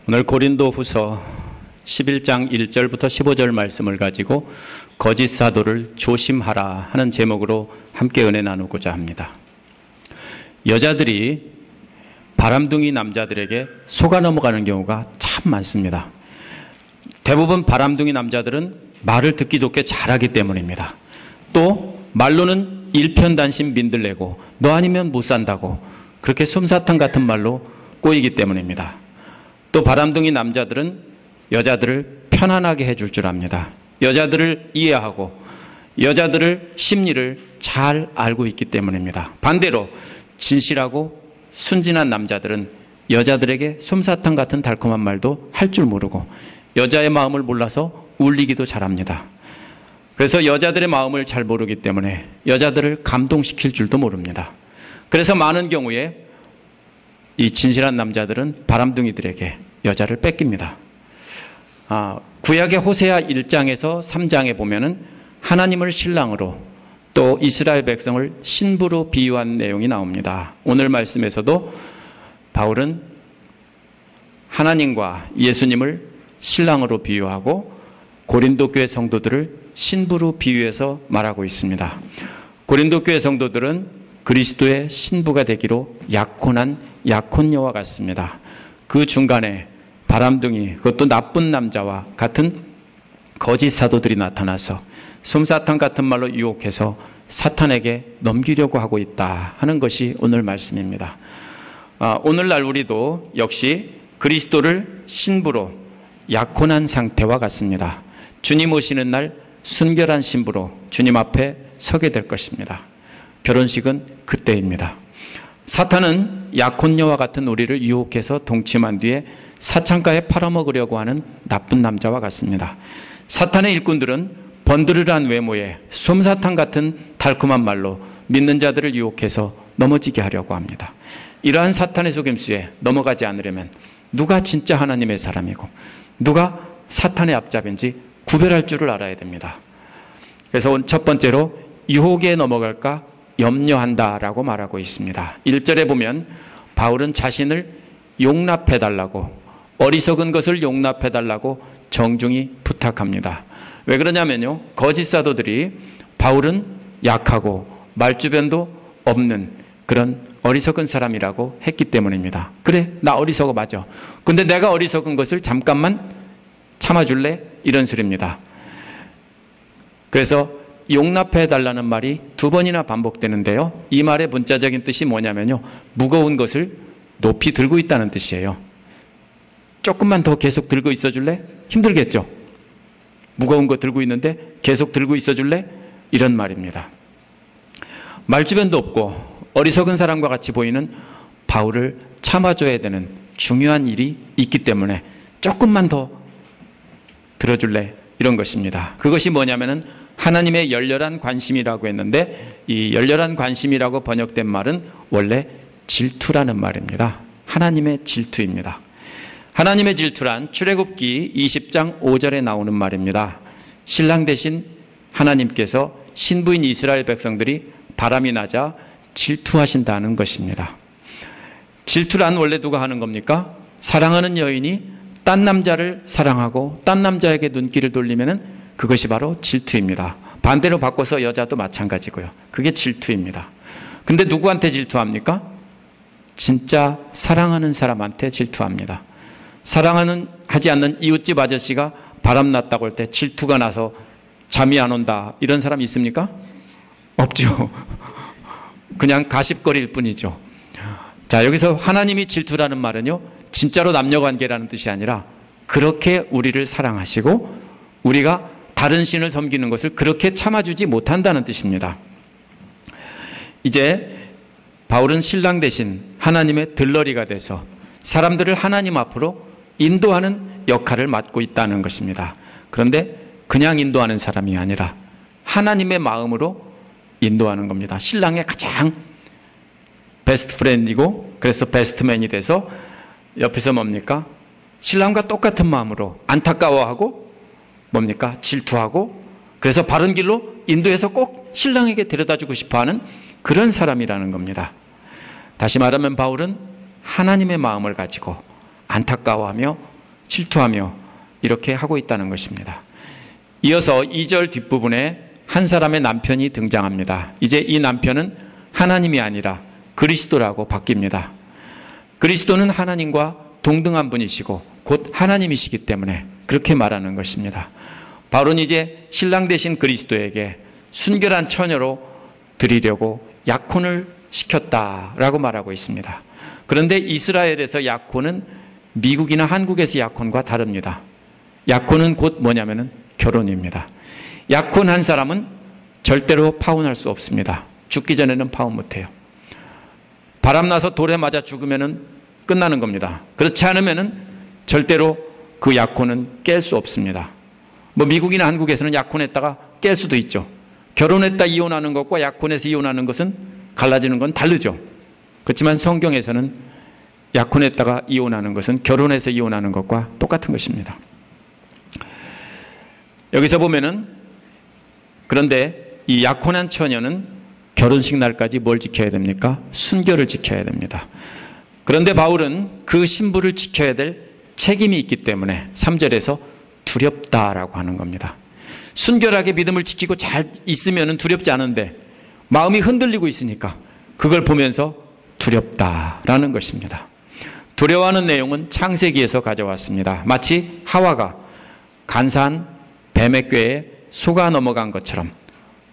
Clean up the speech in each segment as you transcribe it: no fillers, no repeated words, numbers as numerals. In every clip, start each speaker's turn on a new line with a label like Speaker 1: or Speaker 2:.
Speaker 1: 오늘 고린도후서 11장 1절부터 15절 말씀을 가지고 거짓 사도를 조심하라 하는 제목으로 함께 은혜 나누고자 합니다. 여자들이 바람둥이 남자들에게 속아 넘어가는 경우가 참 많습니다. 대부분 바람둥이 남자들은 말을 듣기 좋게 잘하기 때문입니다. 또 말로는 일편단심 민들레고 너 아니면 못 산다고 그렇게 솜사탕 같은 말로 꼬이기 때문입니다. 또 바람둥이 남자들은 여자들을 편안하게 해줄 줄 압니다. 여자들을 이해하고 여자들을 심리를 잘 알고 있기 때문입니다. 반대로 진실하고 순진한 남자들은 여자들에게 솜사탕 같은 달콤한 말도 할 줄 모르고 여자의 마음을 몰라서 울리기도 잘합니다. 그래서 여자들의 마음을 잘 모르기 때문에 여자들을 감동시킬 줄도 모릅니다. 그래서 많은 경우에 이 진실한 남자들은 바람둥이들에게 여자를 뺏깁니다. 구약의 호세아 1장에서 3장에 보면은 하나님을 신랑으로 또 이스라엘 백성을 신부로 비유한 내용이 나옵니다. 오늘 말씀에서도 바울은 하나님과 예수님을 신랑으로 비유하고 고린도 교회 성도들을 신부로 비유해서 말하고 있습니다. 고린도 교회 성도들은 그리스도의 신부가 되기로 약혼한 약혼녀와 같습니다. 그 중간에 바람둥이, 그것도 나쁜 남자와 같은 거짓 사도들이 나타나서 솜사탕 같은 말로 유혹해서 사탄에게 넘기려고 하고 있다 하는 것이 오늘 말씀입니다. 오늘날 우리도 역시 그리스도를 신부로 약혼한 상태와 같습니다. 주님 오시는 날 순결한 신부로 주님 앞에 서게 될 것입니다. 결혼식은 그때입니다. 사탄은 약혼녀와 같은 우리를 유혹해서 동침한 뒤에 사창가에 팔아먹으려고 하는 나쁜 남자와 같습니다. 사탄의 일꾼들은 번드르르한 외모에 솜사탕 같은 달콤한 말로 믿는 자들을 유혹해서 넘어지게 하려고 합니다. 이러한 사탄의 속임수에 넘어가지 않으려면 누가 진짜 하나님의 사람이고 누가 사탄의 앞잡인지 구별할 줄을 알아야 됩니다. 그래서 첫 번째로 유혹에 넘어갈까 염려한다라고 말하고 있습니다. 1절에 보면 바울은 자신을 용납해달라고, 어리석은 것을 용납해달라고 정중히 부탁합니다. 왜 그러냐면요, 거짓 사도들이 바울은 약하고 말주변도 없는 그런 어리석은 사람이라고 했기 때문입니다. 그래, 나 어리석어, 맞아. 근데 내가 어리석은 것을 잠깐만 참아줄래? 이런 소리입니다. 그래서 용납해달라는 말이 두 번이나 반복되는데요, 이 말의 문자적인 뜻이 뭐냐면요, 무거운 것을 높이 들고 있다는 뜻이에요. 조금만 더 계속 들고 있어 줄래? 힘들겠죠? 무거운 거 들고 있는데 계속 들고 있어 줄래? 이런 말입니다. 말주변도 없고 어리석은 사람과 같이 보이는 바울을 참아줘야 되는 중요한 일이 있기 때문에 조금만 더 들어줄래? 이런 것입니다. 그것이 뭐냐면은 하나님의 열렬한 관심이라고 했는데, 이 열렬한 관심이라고 번역된 말은 원래 질투라는 말입니다. 하나님의 질투입니다. 하나님의 질투란 출애굽기 20장 5절에 나오는 말입니다. 신랑 대신 하나님께서 신부인 이스라엘 백성들이 바람이 나자 질투하신다는 것입니다. 질투란 원래 누가 하는 겁니까? 사랑하는 여인이 딴 남자를 사랑하고 딴 남자에게 눈길을 돌리면은 그것이 바로 질투입니다. 반대로 바꿔서 여자도 마찬가지고요. 그게 질투입니다. 근데 누구한테 질투합니까? 진짜 사랑하는 사람한테 질투합니다. 하지 않는 이웃집 아저씨가 바람났다고 할 때 질투가 나서 잠이 안 온다, 이런 사람 있습니까? 없죠. 그냥 가십거리일 뿐이죠. 자, 여기서 하나님이 질투라는 말은요, 진짜로 남녀관계라는 뜻이 아니라 그렇게 우리를 사랑하시고 우리가 다른 신을 섬기는 것을 그렇게 참아주지 못한다는 뜻입니다. 이제 바울은 신랑 대신 하나님의 들러리가 돼서 사람들을 하나님 앞으로 인도하는 역할을 맡고 있다는 것입니다. 그런데 그냥 인도하는 사람이 아니라 하나님의 마음으로 인도하는 겁니다. 신랑의 가장 베스트 프렌드이고, 그래서 베스트맨이 돼서 옆에서 뭡니까? 신랑과 똑같은 마음으로 안타까워하고 뭡니까? 질투하고, 그래서 바른 길로 인도해서 꼭 신랑에게 데려다주고 싶어하는 그런 사람이라는 겁니다. 다시 말하면 바울은 하나님의 마음을 가지고 안타까워하며 질투하며 이렇게 하고 있다는 것입니다. 이어서 2절 뒷부분에 한 사람의 남편이 등장합니다. 이제 이 남편은 하나님이 아니라 그리스도라고 바뀝니다. 그리스도는 하나님과 동등한 분이시고 곧 하나님이시기 때문에 그렇게 말하는 것입니다. 바울은 이제 신랑 되신 그리스도에게 순결한 처녀로 드리려고 약혼을 시켰다라고 말하고 있습니다. 그런데 이스라엘에서 약혼은 미국이나 한국에서 약혼과 다릅니다. 약혼은 곧 뭐냐면은 결혼입니다. 약혼한 사람은 절대로 파혼할 수 없습니다. 죽기 전에는 파혼 못해요. 바람나서 돌에 맞아 죽으면은 끝나는 겁니다. 그렇지 않으면은 절대로 그 약혼은 깰 수 없습니다. 뭐 미국이나 한국에서는 약혼했다가 깰 수도 있죠. 결혼했다 이혼하는 것과 약혼해서 이혼하는 것은 갈라지는 건 다르죠. 그렇지만 성경에서는 약혼했다가 이혼하는 것은 결혼해서 이혼하는 것과 똑같은 것입니다. 여기서 보면은 그런데 이 약혼한 처녀는 결혼식 날까지 뭘 지켜야 됩니까? 순결을 지켜야 됩니다. 그런데 바울은 그 신부를 지켜야 될 책임이 있기 때문에 3절에서 두렵다라고 하는 겁니다. 순결하게 믿음을 지키고 잘 있으면 두렵지 않은데 마음이 흔들리고 있으니까 그걸 보면서 두렵다라는 것입니다. 두려워하는 내용은 창세기에서 가져왔습니다. 마치 하와가 간사한 뱀의 꾀에 속아 넘어간 것처럼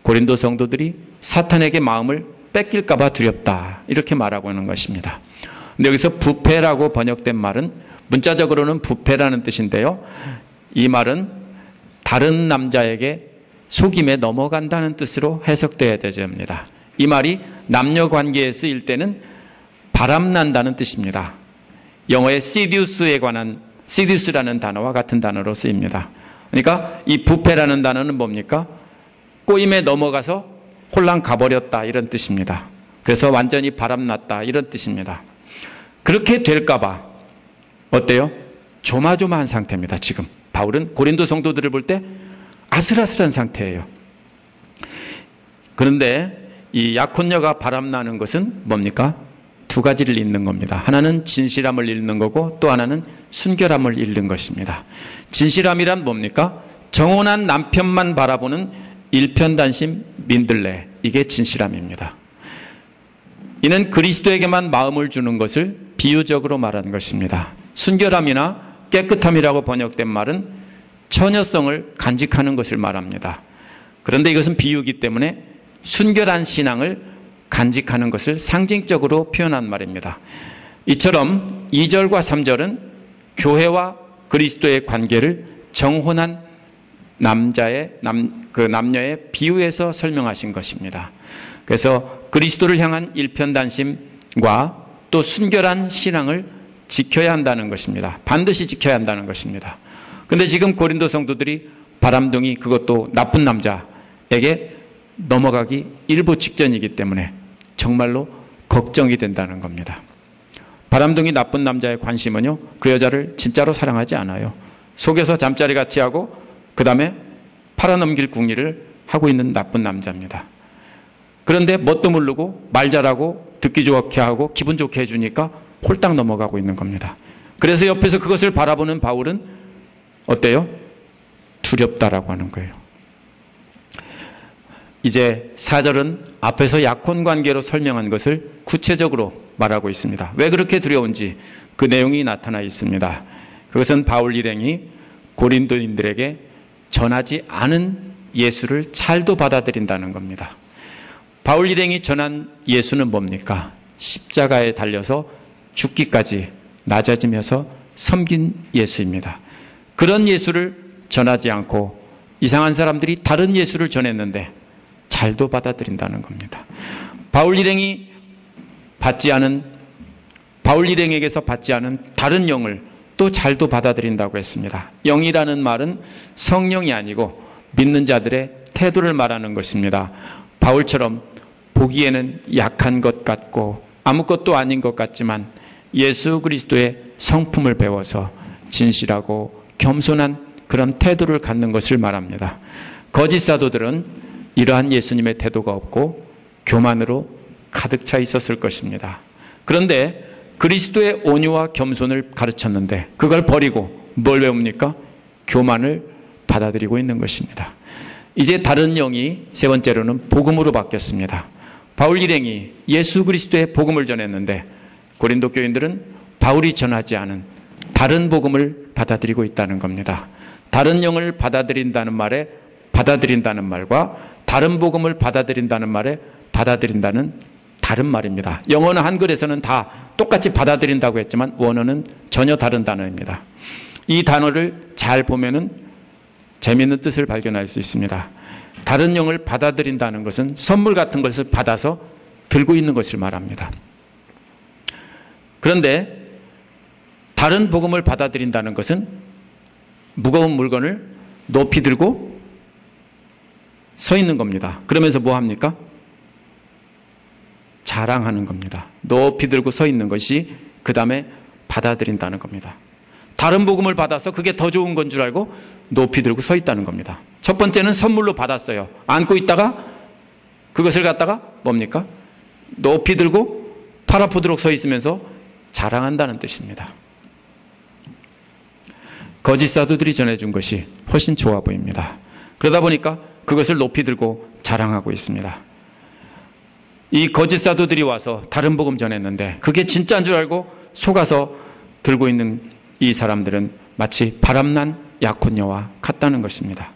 Speaker 1: 고린도 성도들이 사탄에게 마음을 뺏길까 봐 두렵다 이렇게 말하고 있는 것입니다. 근데 여기서 부패라고 번역된 말은 문자적으로는 부패라는 뜻인데요. 이 말은 다른 남자에게 속임에 넘어간다는 뜻으로 해석되어야 됩니다. 이 말이 남녀 관계에 쓰일 때는 바람난다는 뜻입니다. 영어의 seduce에 관한 seduce라는 단어와 같은 단어로 쓰입니다. 그러니까 이 부패라는 단어는 뭡니까? 꼬임에 넘어가서 홀랑 가버렸다 이런 뜻입니다. 그래서 완전히 바람났다 이런 뜻입니다. 그렇게 될까 봐 어때요? 조마조마한 상태입니다. 지금 바울은 고린도 성도들을 볼 때 아슬아슬한 상태예요. 그런데 이 약혼녀가 바람나는 것은 뭡니까? 두 가지를 잃는 겁니다. 하나는 진실함을 잃는 거고 또 하나는 순결함을 잃는 것입니다. 진실함이란 뭡니까? 정혼한 남편만 바라보는 일편단심 민들레, 이게 진실함입니다. 이는 그리스도에게만 마음을 주는 것을 비유적으로 말하는 것입니다. 순결함이나 깨끗함이라고 번역된 말은 처녀성을 간직하는 것을 말합니다. 그런데 이것은 비유이기 때문에 순결한 신앙을 간직하는 것을 상징적으로 표현한 말입니다. 이처럼 2절과 3절은 교회와 그리스도의 관계를 정혼한 남녀의 비유에서 설명하신 것입니다. 그래서 그리스도를 향한 일편단심과 또 순결한 신앙을 지켜야 한다는 것입니다. 반드시 지켜야 한다는 것입니다. 그런데 지금 고린도 성도들이 바람둥이, 그것도 나쁜 남자에게 넘어가기 일보 직전이기 때문에 정말로 걱정이 된다는 겁니다. 바람둥이 나쁜 남자의 관심은요, 그 여자를 진짜로 사랑하지 않아요. 속여서 잠자리 같이 하고 그 다음에 팔아넘길 궁리를 하고 있는 나쁜 남자입니다. 그런데 뭣도 모르고 말 잘하고 듣기 좋게 하고 기분 좋게 해주니까 홀딱 넘어가고 있는 겁니다. 그래서 옆에서 그것을 바라보는 바울은 어때요? 두렵다라고 하는 거예요. 이제 4절은 앞에서 약혼 관계로 설명한 것을 구체적으로 말하고 있습니다. 왜 그렇게 두려운지 그 내용이 나타나 있습니다. 그것은 바울 일행이 고린도인들에게 전하지 않은 예수를 잘도 받아들인다는 겁니다. 바울 일행이 전한 예수는 뭡니까? 십자가에 달려서 죽기까지 낮아지면서 섬긴 예수입니다. 그런 예수를 전하지 않고 이상한 사람들이 다른 예수를 전했는데 잘도 받아들인다는 겁니다. 바울 일행에게서 받지 않은 다른 영을 또 잘도 받아들인다고 했습니다. 영이라는 말은 성령이 아니고 믿는 자들의 태도를 말하는 것입니다. 바울처럼 보기에는 약한 것 같고 아무것도 아닌 것 같지만 예수 그리스도의 성품을 배워서 진실하고 겸손한 그런 태도를 갖는 것을 말합니다. 거짓 사도들은 이러한 예수님의 태도가 없고 교만으로 가득 차 있었을 것입니다. 그런데 그리스도의 온유와 겸손을 가르쳤는데 그걸 버리고 뭘 배웁니까? 교만을 받아들이고 있는 것입니다. 이제 다른 영이 세 번째로는 복음으로 바뀌었습니다. 바울 일행이 예수 그리스도의 복음을 전했는데 고린도 교인들은 바울이 전하지 않은 다른 복음을 받아들이고 있다는 겁니다. 다른 영을 받아들인다는 말에 받아들인다는 말과 다른 복음을 받아들인다는 말에 받아들인다는 다른 말입니다. 영어는 한글에서는 다 똑같이 받아들인다고 했지만 원어는 전혀 다른 단어입니다. 이 단어를 잘 보면은 재미있는 뜻을 발견할 수 있습니다. 다른 영을 받아들인다는 것은 선물 같은 것을 받아서 들고 있는 것을 말합니다. 그런데 다른 복음을 받아들인다는 것은 무거운 물건을 높이 들고 서 있는 겁니다. 그러면서 뭐 합니까? 자랑하는 겁니다. 높이 들고 서 있는 것이 그 다음에 받아들인다는 겁니다. 다른 복음을 받아서 그게 더 좋은 건 줄 알고 높이 들고 서 있다는 겁니다. 첫 번째는 선물로 받았어요. 안고 있다가 그것을 갖다가 뭡니까? 높이 들고 팔 아프도록 서 있으면서 자랑한다는 뜻입니다. 거짓 사도들이 전해준 것이 훨씬 좋아 보입니다. 그러다 보니까 그것을 높이 들고 자랑하고 있습니다. 이 거짓 사도들이 와서 다른 복음 전했는데 그게 진짜인 줄 알고 속아서 들고 있는 이 사람들은 마치 바람난 약혼녀와 같다는 것입니다.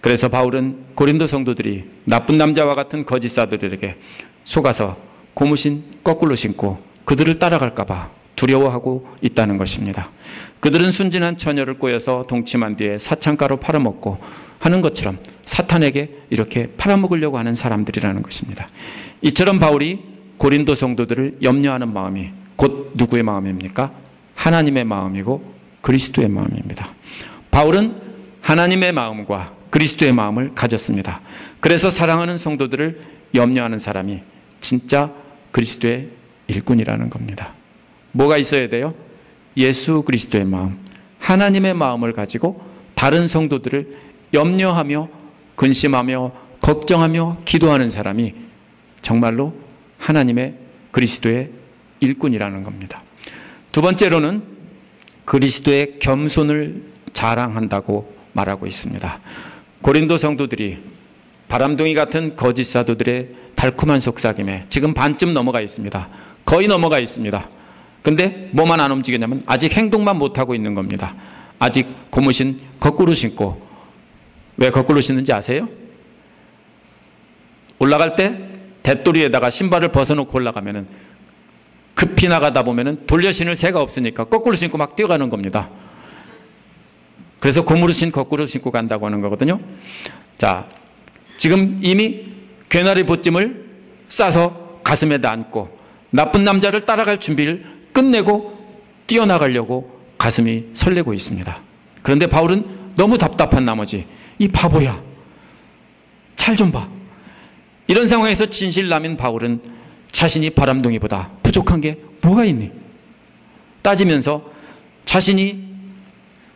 Speaker 1: 그래서 바울은 고린도 성도들이 나쁜 남자와 같은 거짓 사도들에게 속아서 고무신 거꾸로 신고 그들을 따라갈까 봐 두려워하고 있다는 것입니다. 그들은 순진한 처녀를 꼬여서 동침한 뒤에 사창가로 팔아먹고 하는 것처럼 사탄에게 이렇게 팔아먹으려고 하는 사람들이라는 것입니다. 이처럼 바울이 고린도 성도들을 염려하는 마음이 곧 누구의 마음입니까? 하나님의 마음이고 그리스도의 마음입니다. 바울은 하나님의 마음과 그리스도의 마음을 가졌습니다. 그래서 사랑하는 성도들을 염려하는 사람이 진짜 그리스도의 일꾼이라는 겁니다. 뭐가 있어야 돼요? 예수 그리스도의 마음, 하나님의 마음을 가지고 다른 성도들을 염려하며 근심하며 걱정하며 기도하는 사람이 정말로 하나님의 그리스도의 일꾼이라는 겁니다. 두 번째로는 그리스도의 겸손을 자랑한다고 말하고 있습니다. 고린도 성도들이 바람둥이 같은 거짓 사도들의 달콤한 속삭임에 지금 반쯤 넘어가 있습니다. 거의 넘어가 있습니다. 근데 뭐만 안 움직이냐면 아직 행동만 못하고 있는 겁니다. 아직 고무신 거꾸로 신고, 왜 거꾸로 신는지 아세요? 올라갈 때 대도리에다가 신발을 벗어놓고 올라가면은 급히 나가다 보면은 돌려 신을 새가 없으니까 거꾸로 신고 막 뛰어가는 겁니다. 그래서 고무신 거꾸로 신고 간다고 하는 거거든요. 자, 지금 이미 괴나리 보찜을 싸서 가슴에다 안고 나쁜 남자를 따라갈 준비를 끝내고 뛰어나가려고 가슴이 설레고 있습니다. 그런데 바울은 너무 답답한 나머지 이 바보야, 잘 좀 봐. 이런 상황에서 진실남인 바울은 자신이 바람둥이보다 부족한 게 뭐가 있니? 따지면서 자신이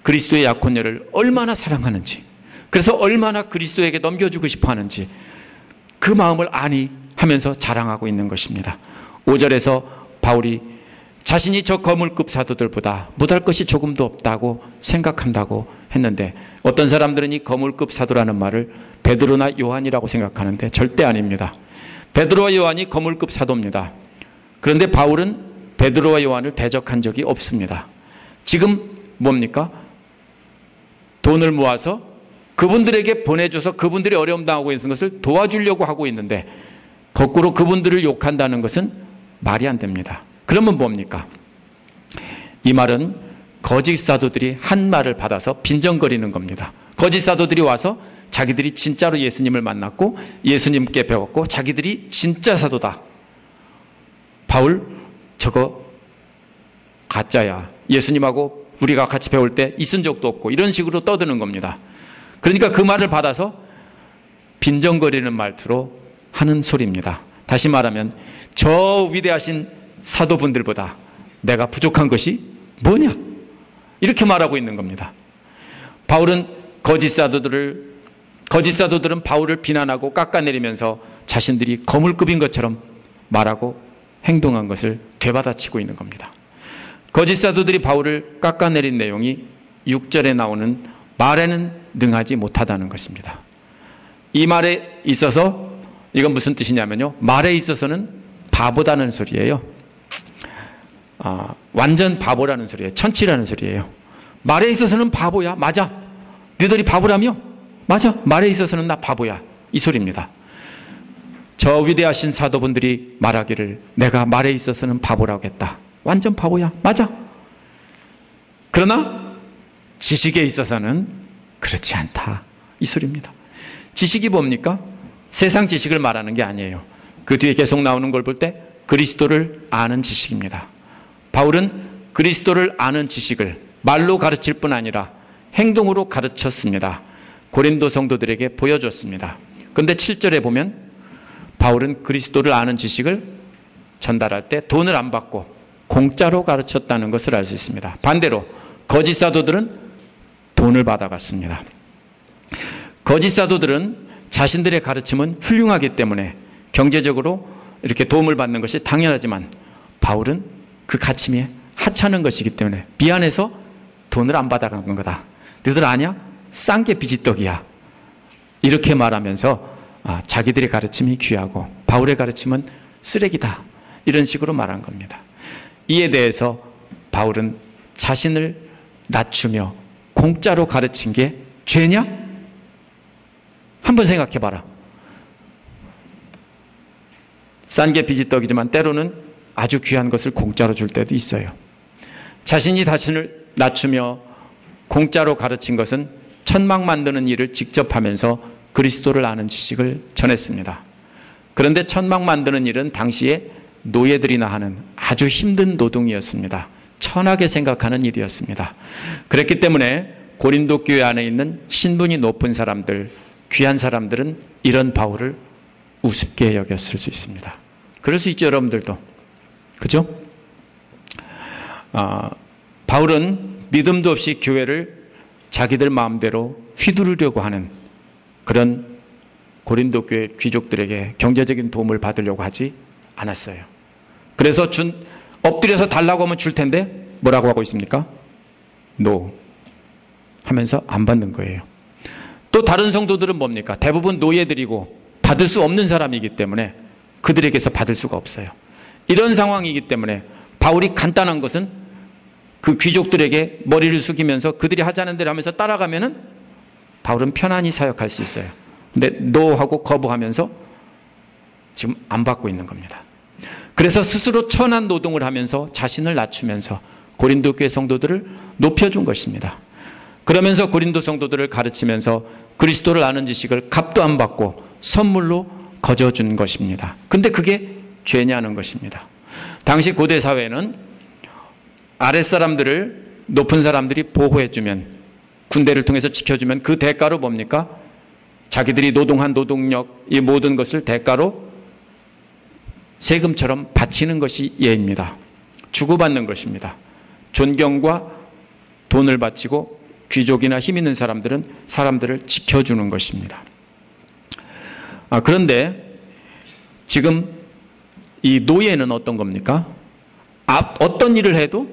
Speaker 1: 그리스도의 약혼녀를 얼마나 사랑하는지, 그래서 얼마나 그리스도에게 넘겨주고 싶어 하는지 그 마음을 아니 하면서 자랑하고 있는 것입니다. 5절에서 바울이 자신이 저 거물급 사도들보다 못할 것이 조금도 없다고 생각한다고 했는데 어떤 사람들은 이 거물급 사도라는 말을 베드로나 요한이라고 생각하는데 절대 아닙니다. 베드로와 요한이 거물급 사도입니다. 그런데 바울은 베드로와 요한을 대적한 적이 없습니다. 지금 뭡니까? 돈을 모아서 그분들에게 보내줘서 그분들이 어려움 당하고 있는 것을 도와주려고 하고 있는데 거꾸로 그분들을 욕한다는 것은 말이 안 됩니다. 그러면 뭡니까? 이 말은 거짓 사도들이 한 말을 받아서 빈정거리는 겁니다. 거짓 사도들이 와서 자기들이 진짜로 예수님을 만났고 예수님께 배웠고 자기들이 진짜 사도다. 바울 저거 가짜야. 예수님하고 우리가 같이 배울 때 있은 적도 없고 이런 식으로 떠드는 겁니다. 그러니까 그 말을 받아서 빈정거리는 말투로 하는 소리입니다. 다시 말하면 저 위대하신 사도분들보다 내가 부족한 것이 뭐냐? 이렇게 말하고 있는 겁니다. 바울은 거짓 사도들은 바울을 비난하고 깎아내리면서 자신들이 거물급인 것처럼 말하고 행동한 것을 되받아치고 있는 겁니다. 거짓 사도들이 바울을 깎아내린 내용이 6절에 나오는 말에는 능하지 못하다는 것입니다. 이 말에 있어서 이건 무슨 뜻이냐면요, 말에 있어서는 바보다는 소리예요. 완전 바보라는 소리예요. 천치라는 소리예요. 말에 있어서는 바보야. 맞아. 너희들이 바보라며? 맞아. 말에 있어서는 나 바보야. 이 소리입니다. 저 위대하신 사도분들이 말하기를 내가 말에 있어서는 바보라고 했다. 완전 바보야. 맞아. 그러나 지식에 있어서는 그렇지 않다. 이 소리입니다. 지식이 뭡니까? 세상 지식을 말하는 게 아니에요. 그 뒤에 계속 나오는 걸 볼 때 그리스도를 아는 지식입니다. 바울은 그리스도를 아는 지식을 말로 가르칠 뿐 아니라 행동으로 가르쳤습니다. 고린도 성도들에게 보여줬습니다. 그런데 7절에 보면 바울은 그리스도를 아는 지식을 전달할 때 돈을 안 받고 공짜로 가르쳤다는 것을 알 수 있습니다. 반대로 거짓 사도들은 돈을 받아갔습니다. 거짓 사도들은 자신들의 가르침은 훌륭하기 때문에 경제적으로 이렇게 도움을 받는 것이 당연하지만 바울은 그 가르침이 하찮은 것이기 때문에 미안해서 돈을 안 받아간 거다. 너희들 아냐? 싼 게 비지떡이야. 이렇게 말하면서 자기들의 가르침이 귀하고 바울의 가르침은 쓰레기다. 이런 식으로 말한 겁니다. 이에 대해서 바울은 자신을 낮추며 공짜로 가르친 게 죄냐? 한번 생각해 봐라. 싼 게 비지떡이지만 때로는 아주 귀한 것을 공짜로 줄 때도 있어요. 자신이 자신을 낮추며 공짜로 가르친 것은 천막 만드는 일을 직접 하면서 그리스도를 아는 지식을 전했습니다. 그런데 천막 만드는 일은 당시에 노예들이나 하는 아주 힘든 노동이었습니다. 천하게 생각하는 일이었습니다. 그랬기 때문에 고린도 교회 안에 있는 신분이 높은 사람들, 귀한 사람들은 이런 바울을 우습게 여겼을 수 있습니다. 그럴 수 있죠, 여러분들도. 그죠? 바울은 믿음도 없이 교회를 자기들 마음대로 휘두르려고 하는 그런 고린도 교회 귀족들에게 경제적인 도움을 받으려고 하지 않았어요. 그래서 엎드려서 달라고 하면 줄 텐데 뭐라고 하고 있습니까? No 하면서 안 받는 거예요. 또 다른 성도들은 뭡니까? 대부분 노예들이고 받을 수 없는 사람이기 때문에 그들에게서 받을 수가 없어요. 이런 상황이기 때문에 바울이 간단한 것은 그 귀족들에게 머리를 숙이면서 그들이 하자는 대로 하면서 따라가면은 바울은 편안히 사역할 수 있어요. 근데 노하고 거부하면서 지금 안 받고 있는 겁니다. 그래서 스스로 천한 노동을 하면서 자신을 낮추면서 고린도 교회 성도들을 높여준 것입니다. 그러면서 고린도 성도들을 가르치면서 그리스도를 아는 지식을 값도 안 받고 선물로 거저준 것입니다. 근데 그게 죄냐는 것입니다. 당시 고대 사회는 아랫사람들을 높은 사람들이 보호해주면, 군대를 통해서 지켜주면 그 대가로 뭡니까? 자기들이 노동한 노동력, 이 모든 것을 대가로 세금처럼 바치는 것이 예입니다. 주고받는 것입니다. 존경과 돈을 바치고 귀족이나 힘 있는 사람들은 사람들을 지켜주는 것입니다. 그런데 지금 이 노예는 어떤 겁니까? 어떤 일을 해도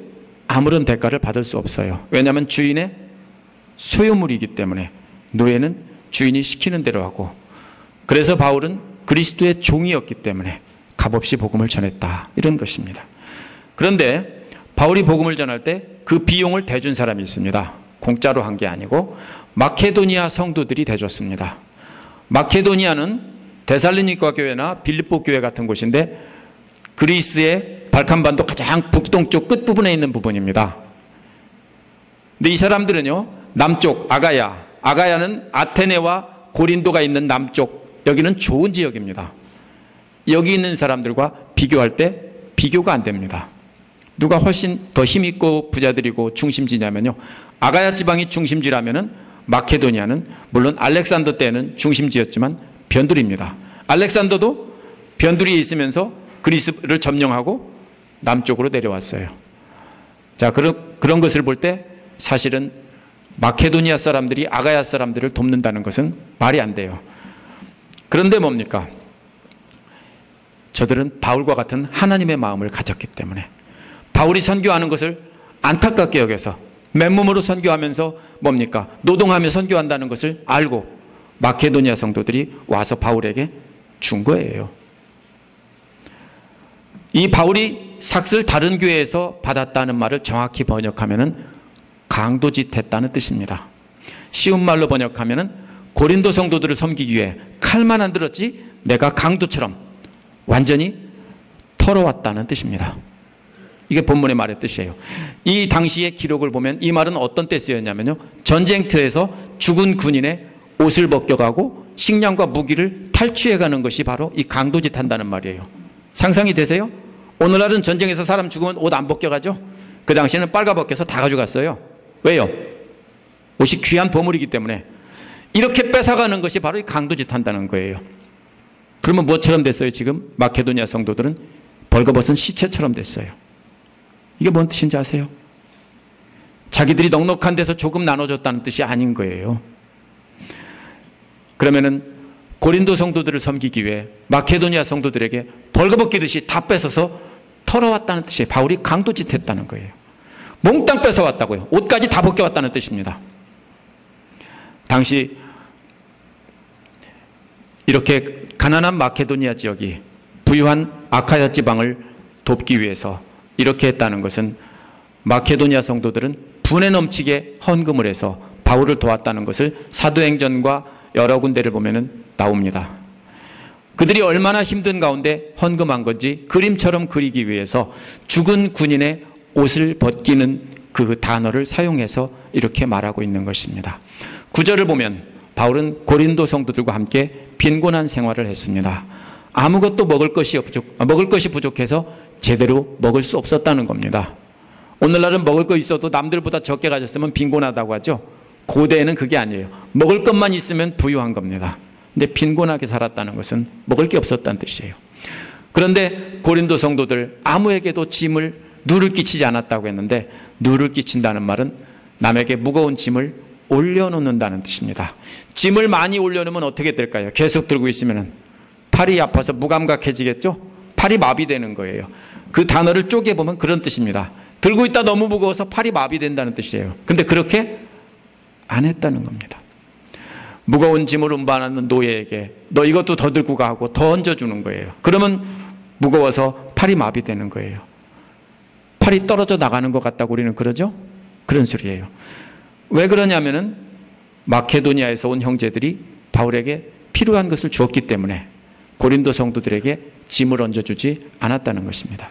Speaker 1: 아무런 대가를 받을 수 없어요. 왜냐하면 주인의 소유물이기 때문에 노예는 주인이 시키는 대로 하고, 그래서 바울은 그리스도의 종이었기 때문에 값없이 복음을 전했다, 이런 것입니다. 그런데 바울이 복음을 전할 때 그 비용을 대준 사람이 있습니다. 공짜로 한 게 아니고 마케도니아 성도들이 대줬습니다. 마케도니아는 데살로니가 교회나 빌립보 교회 같은 곳인데 그리스의 발칸반도 가장 북동쪽 끝부분에 있는 부분입니다. 근데 이 사람들은요, 남쪽 아가야는 아테네와 고린도가 있는 남쪽, 여기는 좋은 지역입니다. 여기 있는 사람들과 비교할 때 비교가 안 됩니다. 누가 훨씬 더 힘있고 부자들이고 중심지냐면요, 아가야 지방이 중심지라면은 마케도니아는 물론 알렉산더 때는 중심지였지만 변두리입니다. 알렉산더도 변두리에 있으면서 그리스를 점령하고 남쪽으로 내려왔어요. 자, 그런 것을 볼 때 사실은 마케도니아 사람들이 아가야 사람들을 돕는다는 것은 말이 안 돼요. 그런데 뭡니까? 저들은 바울과 같은 하나님의 마음을 가졌기 때문에 바울이 선교하는 것을 안타깝게 여겨서 맨몸으로 선교하면서 뭡니까? 노동하며 선교한다는 것을 알고 마케도니아 성도들이 와서 바울에게 준 거예요. 이 바울이 삭스를 다른 교회에서 받았다는 말을 정확히 번역하면은 강도짓했다는 뜻입니다. 쉬운 말로 번역하면은 고린도 성도들을 섬기기 위해 칼만 안 들었지 내가 강도처럼 완전히 털어왔다는 뜻입니다. 이게 본문의 말의 뜻이에요. 이 당시의 기록을 보면 이 말은 어떤 때 쓰였냐면요, 전쟁터에서 죽은 군인의 옷을 벗겨가고 식량과 무기를 탈취해가는 것이 바로 이 강도짓한다는 말이에요. 상상이 되세요? 오늘날은 전쟁에서 사람 죽으면 옷 안 벗겨가죠? 그 당시에는 빨가벗겨서 다 가져갔어요. 왜요? 옷이 귀한 보물이기 때문에. 이렇게 뺏어가는 것이 바로 이 강도짓한다는 거예요. 그러면 뭐처럼 됐어요? 지금 마케도니아 성도들은 벌거벗은 시체처럼 됐어요. 이게 뭔 뜻인지 아세요? 자기들이 넉넉한 데서 조금 나눠줬다는 뜻이 아닌 거예요. 그러면은 고린도 성도들을 섬기기 위해 마케도니아 성도들에게 벌거벗기듯이 다 뺏어서 털어왔다는 뜻이에요. 바울이 강도짓했다는 거예요. 몽땅 뺏어왔다고요. 옷까지 다 벗겨왔다는 뜻입니다. 당시 이렇게 가난한 마케도니아 지역이 부유한 아카야 지방을 돕기 위해서 이렇게 했다는 것은 마케도니아 성도들은 분에 넘치게 헌금을 해서 바울을 도왔다는 것을 사도행전과 여러 군데를 보면 나옵니다. 그들이 얼마나 힘든 가운데 헌금한 건지 그림처럼 그리기 위해서 죽은 군인의 옷을 벗기는 그 단어를 사용해서 이렇게 말하고 있는 것입니다. 9절을 보면 바울은 고린도 성도들과 함께 빈곤한 생활을 했습니다. 아무것도 먹을 것이 부족해서 제대로 먹을 수 없었다는 겁니다. 오늘날은 먹을 거 있어도 남들보다 적게 가졌으면 빈곤하다고 하죠. 고대에는 그게 아니에요. 먹을 것만 있으면 부유한 겁니다. 근데 빈곤하게 살았다는 것은 먹을 게 없었다는 뜻이에요. 그런데 고린도 성도들 아무에게도 누를 끼치지 않았다고 했는데, 누를 끼친다는 말은 남에게 무거운 짐을 올려놓는다는 뜻입니다. 짐을 많이 올려놓으면 어떻게 될까요? 계속 들고 있으면 팔이 아파서 무감각해지겠죠? 팔이 마비되는 거예요. 그 단어를 쪼개보면 그런 뜻입니다. 들고 있다 너무 무거워서 팔이 마비된다는 뜻이에요. 근데 그렇게 안 했다는 겁니다. 무거운 짐을 운반하는 노예에게 너 이것도 더 들고 가 하고 더 얹어주는 거예요. 그러면 무거워서 팔이 마비되는 거예요. 팔이 떨어져 나가는 것 같다고 우리는 그러죠? 그런 소리예요. 왜 그러냐면은 마케도니아에서 온 형제들이 바울에게 필요한 것을 주었기 때문에 고린도 성도들에게 짐을 얹어주지 않았다는 것입니다.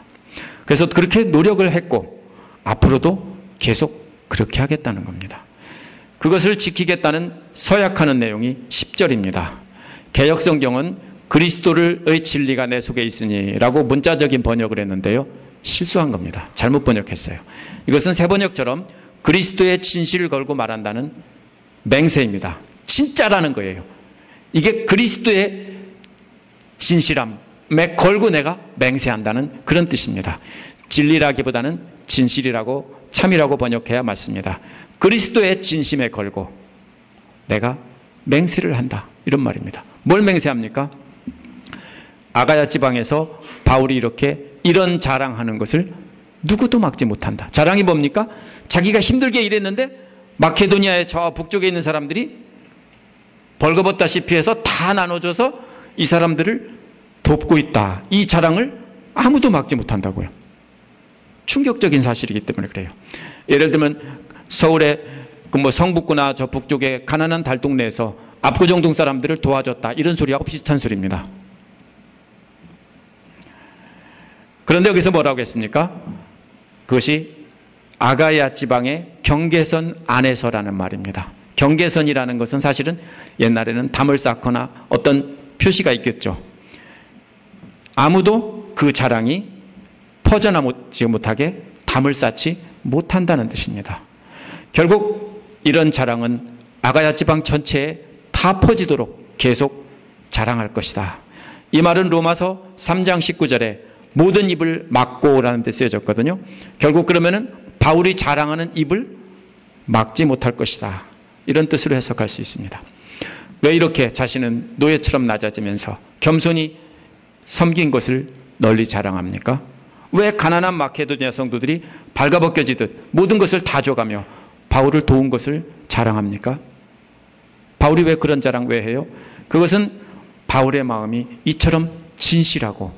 Speaker 1: 그래서 그렇게 노력을 했고 앞으로도 계속 그렇게 하겠다는 겁니다. 그것을 지키겠다는 서약하는 내용이 10절입니다. 개역성경은 그리스도의 진리가 내 속에 있으니 라고 문자적인 번역을 했는데요, 실수한 겁니다. 잘못 번역했어요. 이것은 새 번역처럼 그리스도의 진실을 걸고 말한다는 맹세입니다. 진짜라는 거예요. 이게 그리스도의 진실함에 걸고 내가 맹세한다는 그런 뜻입니다. 진리라기보다는 진실이라고 참이라고 번역해야 맞습니다. 그리스도의 진심에 걸고 내가 맹세를 한다, 이런 말입니다. 뭘 맹세합니까? 아가야 지방에서 바울이 이런 자랑하는 것을 누구도 막지 못한다. 자랑이 뭡니까? 자기가 힘들게 일했는데 마케도니아의 저 북쪽에 있는 사람들이 벌거벗다시피 해서 다 나눠줘서 이 사람들을 돕고 있다. 이 자랑을 아무도 막지 못한다고요. 충격적인 사실이기 때문에 그래요. 예를 들면 서울의 성북구나 저 북쪽의 가난한 달동네에서 압구정동 사람들을 도와줬다, 이런 소리하고 비슷한 소리입니다. 그런데 여기서 뭐라고 했습니까? 그것이 아가야 지방의 경계선 안에서라는 말입니다. 경계선이라는 것은 사실은 옛날에는 담을 쌓거나 어떤 표시가 있겠죠. 아무도 그 자랑이 퍼져나오지 못하게 담을 쌓지 못한다는 뜻입니다. 결국 이런 자랑은 아가야 지방 전체에 다 퍼지도록 계속 자랑할 것이다. 이 말은 로마서 3장 19절에 모든 입을 막고라는 데 쓰여졌거든요. 결국 그러면은 바울이 자랑하는 입을 막지 못할 것이다, 이런 뜻으로 해석할 수 있습니다. 왜 이렇게 자신은 노예처럼 낮아지면서 겸손히 섬긴 것을 널리 자랑합니까? 왜 가난한 마케도니아 성도들이 발가벗겨지듯 모든 것을 다 줘가며 바울을 도운 것을 자랑합니까? 바울이 왜 그런 자랑 왜 해요? 그것은 바울의 마음이 이처럼 진실하고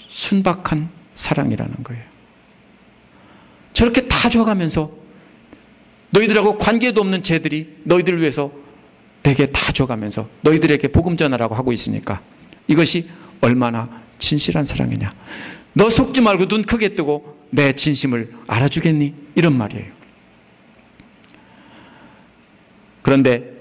Speaker 1: 순박한 사랑이라는 거예요. 저렇게 다 줘가면서 너희들하고 관계도 없는 쟤들이 너희들을 위해서 내게 다 줘가면서 너희들에게 복음 전하라고 하고 있으니까 이것이 얼마나 진실한 사랑이냐. 너 속지 말고 눈 크게 뜨고 내 진심을 알아주겠니? 이런 말이에요. 그런데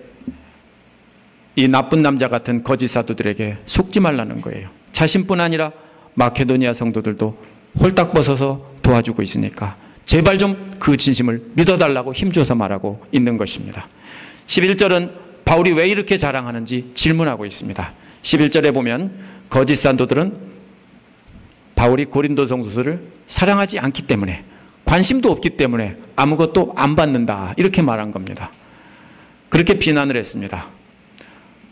Speaker 1: 이 나쁜 남자 같은 거짓 사도들에게 속지 말라는 거예요. 자신뿐 아니라 마케도니아 성도들도 홀딱 벗어서 도와주고 있으니까 제발 좀 그 진심을 믿어달라고 힘줘서 말하고 있는 것입니다. 11절은 바울이 왜 이렇게 자랑하는지 질문하고 있습니다. 11절에 보면 거짓 사도들은 바울이 고린도 성도들을 사랑하지 않기 때문에, 관심도 없기 때문에 아무것도 안 받는다, 이렇게 말한 겁니다. 그렇게 비난을 했습니다.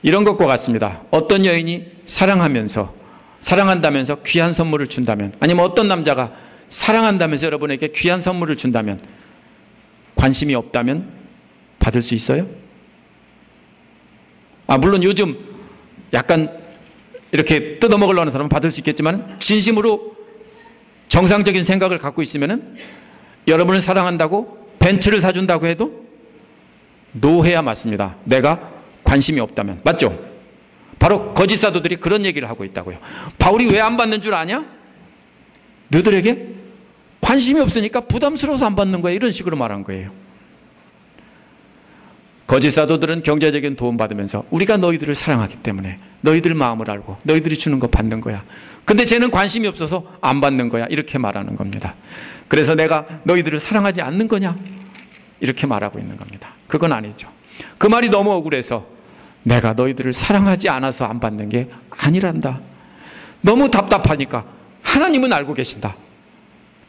Speaker 1: 이런 것과 같습니다. 어떤 여인이 사랑한다면서 귀한 선물을 준다면, 아니면 어떤 남자가 사랑한다면서 여러분에게 귀한 선물을 준다면 관심이 없다면 받을 수 있어요? 물론 요즘 약간 이렇게 뜯어먹으려는 사람은 받을 수 있겠지만, 진심으로 정상적인 생각을 갖고 있으면 여러분을 사랑한다고 벤츠를 사준다고 해도 노해야 맞습니다. 내가 관심이 없다면. 맞죠? 바로 거짓 사도들이 그런 얘기를 하고 있다고요. 바울이 왜 안 받는 줄 아냐? 너희들에게 관심이 없으니까 부담스러워서 안 받는 거야, 이런 식으로 말한 거예요. 거짓 사도들은 경제적인 도움 받으면서 우리가 너희들을 사랑하기 때문에 너희들 마음을 알고 너희들이 주는 거 받는 거야. 근데 쟤는 관심이 없어서 안 받는 거야, 이렇게 말하는 겁니다. 그래서 내가 너희들을 사랑하지 않는 거냐, 이렇게 말하고 있는 겁니다. 그건 아니죠. 그 말이 너무 억울해서 내가 너희들을 사랑하지 않아서 안 받는 게 아니란다. 너무 답답하니까 하나님은 알고 계신다.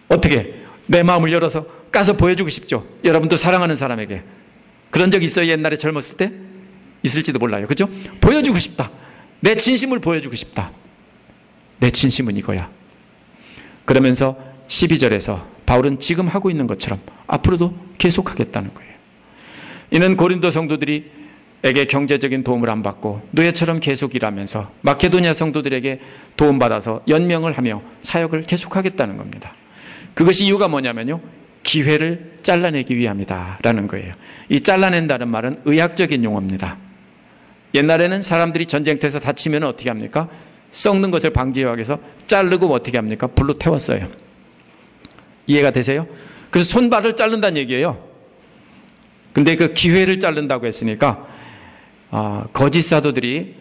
Speaker 1: 어떻게 내 마음을 열어서 까서 보여주고 싶죠. 여러분도 사랑하는 사람에게 그런 적 있어요? 옛날에 젊었을 때? 있을지도 몰라요. 그죠? 보여주고 싶다. 내 진심을 보여주고 싶다. 내 진심은 이거야. 그러면서 12절에서 바울은 지금 하고 있는 것처럼 앞으로도 계속하겠다는 거예요. 이는 고린도 성도들에게 경제적인 도움을 안 받고 노예처럼 계속 일하면서 마케도니아 성도들에게 도움받아서 연명을 하며 사역을 계속하겠다는 겁니다. 그것이 이유가 뭐냐면요, 기회를 잘라내기 위함이다 라는 거예요. 이 잘라낸다는 말은 의학적인 용어입니다. 옛날에는 사람들이 전쟁터에서 다치면 어떻게 합니까? 썩는 것을 방지하기 위해서 자르고 어떻게 합니까? 불로 태웠어요. 이해가 되세요? 그래서 손발을 자른다는 얘기예요. 근데 그 기회를 자른다고 했으니까 거짓 사도들이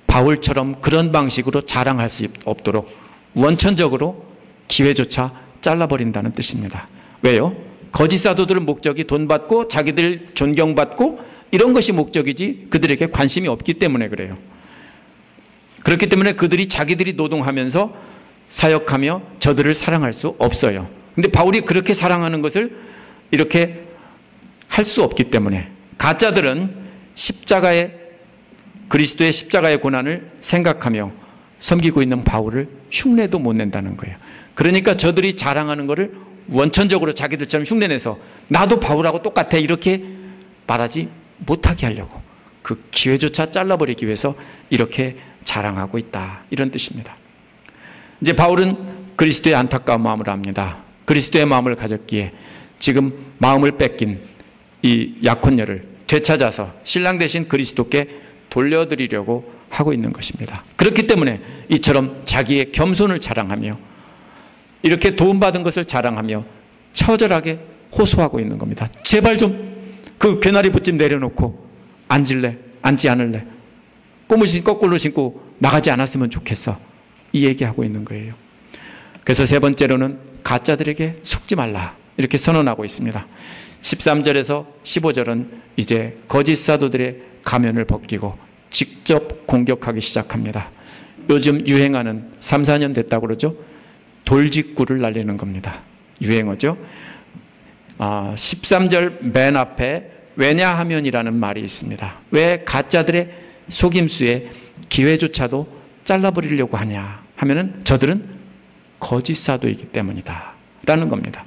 Speaker 1: 바울처럼 그런 방식으로 자랑할 수 없도록 원천적으로 기회조차 잘라버린다는 뜻입니다. 왜요? 거짓 사도들은 목적이 돈 받고 자기들 존경받고 이런 것이 목적이지 그들에게 관심이 없기 때문에 그래요. 그렇기 때문에 그들이 자기들이 노동하면서 사역하며 저들을 사랑할 수 없어요. 근데 바울이 그렇게 사랑하는 것을 이렇게 할 수 없기 때문에 가짜들은 그리스도의 십자가의 고난을 생각하며 섬기고 있는 바울을 흉내도 못 낸다는 거예요. 그러니까 저들이 자랑하는 것을 원천적으로 자기들처럼 흉내내서 나도 바울하고 똑같아 이렇게 말하지 못하게 하려고 그 기회조차 잘라버리기 위해서 이렇게 자랑하고 있다, 이런 뜻입니다. 이제 바울은 그리스도의 안타까운 마음을 압니다. 그리스도의 마음을 가졌기에 지금 마음을 뺏긴 이 약혼녀를 되찾아서 신랑 대신 그리스도께 돌려드리려고 하고 있는 것입니다. 그렇기 때문에 이처럼 자기의 겸손을 자랑하며 이렇게 도움받은 것을 자랑하며 처절하게 호소하고 있는 겁니다. 제발 좀 그 괴나리 붙임 내려놓고 앉을래? 앉지 않을래? 거꾸로 신고 나가지 않았으면 좋겠어. 이 얘기하고 있는 거예요. 그래서 세 번째로는 가짜들에게 속지 말라, 이렇게 선언하고 있습니다. 13절에서 15절은 이제 거짓 사도들의 가면을 벗기고 직접 공격하기 시작합니다. 요즘 유행하는 3, 4년 됐다고 그러죠? 돌직구를 날리는 겁니다. 유행어죠. 13절 맨 앞에 왜냐하면이라는 말이 있습니다. 왜 가짜들의 속임수에 기회조차도 잘라버리려고 하냐 하면은 저들은 거짓 사도이기 때문이다 라는 겁니다.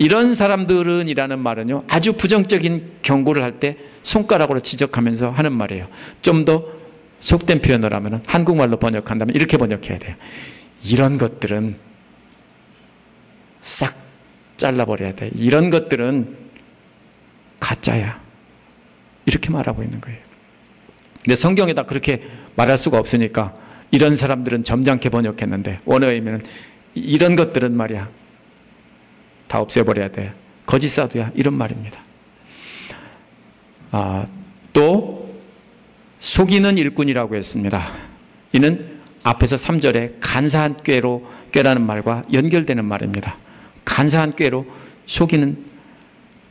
Speaker 1: 이런 사람들은 이라는 말은요, 아주 부정적인 경고를 할 때 손가락으로 지적하면서 하는 말이에요. 좀 더 속된 표현을 하면 한국말로 번역한다면 이렇게 번역해야 돼요. 이런 것들은 싹 잘라버려야 돼. 이런 것들은 가짜야. 이렇게 말하고 있는 거예요. 근데 성경에다 그렇게 말할 수가 없으니까 이런 사람들은 점잖게 번역했는데 원어에 의미는 이런 것들은 말이야 다 없애버려야 돼. 거짓 사도야. 이런 말입니다. 또 속이는 일꾼이라고 했습니다. 이는 앞에서 3절에 간사한 꾀라는 말과 연결되는 말입니다. 간사한 꾀로 속이는,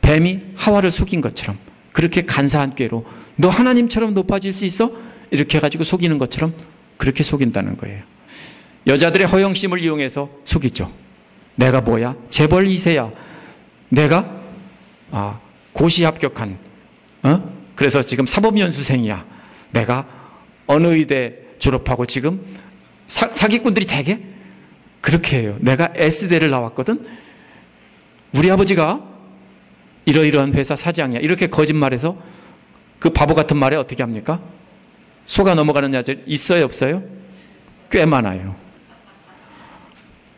Speaker 1: 뱀이 하와를 속인 것처럼 그렇게 간사한 꾀로 너 하나님처럼 높아질 수 있어? 이렇게 해가지고 속이는 것처럼 그렇게 속인다는 거예요. 여자들의 허영심을 이용해서 속이죠. 내가 뭐야? 재벌 2세야. 내가 고시 합격한 그래서 지금 사법연수생이야. 내가 어느 의대 졸업하고 지금 사기꾼들이 되게 그렇게 해요. 내가 S대를 나왔거든. 우리 아버지가 이러이러한 회사 사장이야. 이렇게 거짓말해서 그 바보 같은 말에 어떻게 합니까? 속아 넘어가는 여자들 있어요, 없어요? 꽤 많아요.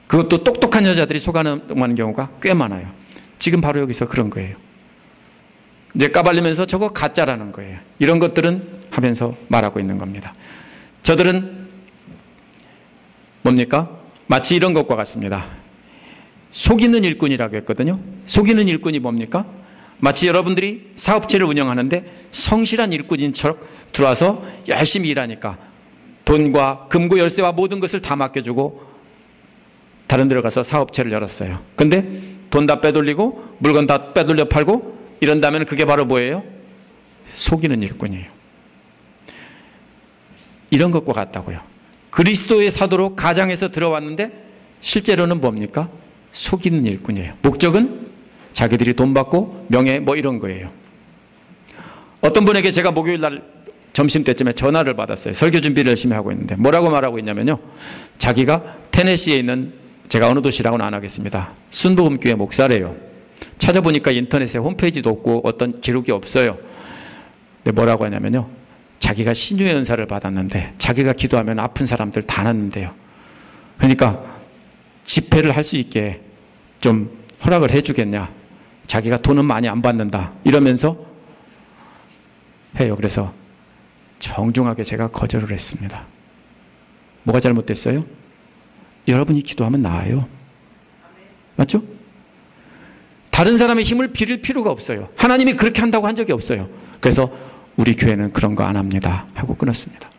Speaker 1: 그것도 똑똑한 여자들이 속아 넘어가는 경우가 꽤 많아요. 지금 바로 여기서 그런 거예요. 이제 까발리면서 저거 가짜라는 거예요. 이런 것들은 하면서 말하고 있는 겁니다. 저들은 뭡니까? 마치 이런 것과 같습니다. 속이는 일꾼이라고 했거든요. 속이는 일꾼이 뭡니까? 마치 여러분들이 사업체를 운영하는데 성실한 일꾼인처럼 들어와서 열심히 일하니까 돈과 금고 열쇠와 모든 것을 다 맡겨주고 다른 데로 가서 사업체를 열었어요. 근데 돈 다 빼돌리고 물건 다 빼돌려 팔고 이런다면 그게 바로 뭐예요? 속이는 일꾼이에요. 이런 것과 같다고요. 그리스도의 사도로 가장에서 들어왔는데 실제로는 뭡니까? 속이는 일꾼이에요. 목적은 자기들이 돈 받고 명예 뭐 이런 거예요. 어떤 분에게 제가 목요일 날 점심때쯤에 전화를 받았어요. 설교 준비를 열심히 하고 있는데 뭐라고 말하고 있냐면요. 자기가 테네시에 있는, 제가 어느 도시라고는 안 하겠습니다, 순복음교회 목사래요. 찾아보니까 인터넷에 홈페이지도 없고 어떤 기록이 없어요. 근데 뭐라고 하냐면요. 자기가 신유의 은사를 받았는데 자기가 기도하면 아픈 사람들 다 낫는데요. 그러니까 집회를 할 수 있게 좀 허락을 해주겠냐. 자기가 돈은 많이 안 받는다. 이러면서 해요. 그래서 정중하게 제가 거절을 했습니다. 뭐가 잘못됐어요? 여러분이 기도하면 나아요. 맞죠? 다른 사람의 힘을 빌릴 필요가 없어요. 하나님이 그렇게 한다고 한 적이 없어요. 그래서 우리 교회는 그런 거 안 합니다 하고 끊었습니다.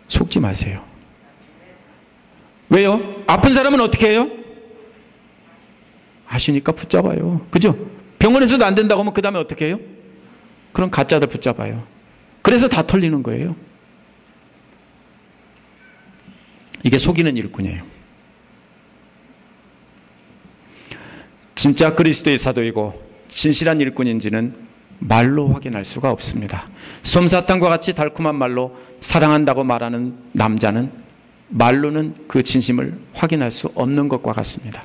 Speaker 1: 속지 마세요. 왜요? 아픈 사람은 어떻게 해요? 아시니까 붙잡아요. 그죠? 병원에서도 안 된다고 하면 그 다음에 어떻게 해요? 그런 가짜들 붙잡아요. 그래서 다 털리는 거예요. 이게 속이는 일꾼이에요. 진짜 그리스도의 사도이고 진실한 일꾼인지는 말로 확인할 수가 없습니다. 솜사탕과 같이 달콤한 말로 사랑한다고 말하는 남자는 말로는 그 진심을 확인할 수 없는 것과 같습니다.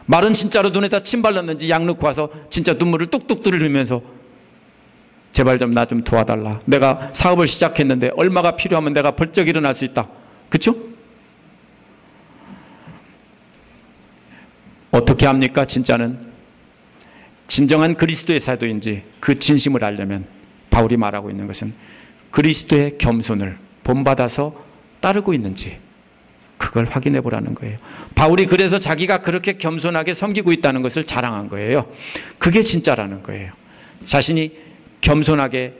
Speaker 1: 말은 진짜로 눈에다 침 발랐는지 약 넣고 와서 진짜 눈물을 뚝뚝 흘리면서 제발 좀 나 좀 도와달라. 내가 사업을 시작했는데 얼마가 필요하면 내가 벌쩍 일어날 수 있다. 그렇죠? 어떻게 합니까? 진짜는 진정한 그리스도의 사도인지 그 진심을 알려면 바울이 말하고 있는 것은 그리스도의 겸손을 본받아서 따르고 있는지 그걸 확인해 보라는 거예요. 바울이 그래서 자기가 그렇게 겸손하게 섬기고 있다는 것을 자랑한 거예요. 그게 진짜라는 거예요. 자신이 겸손하게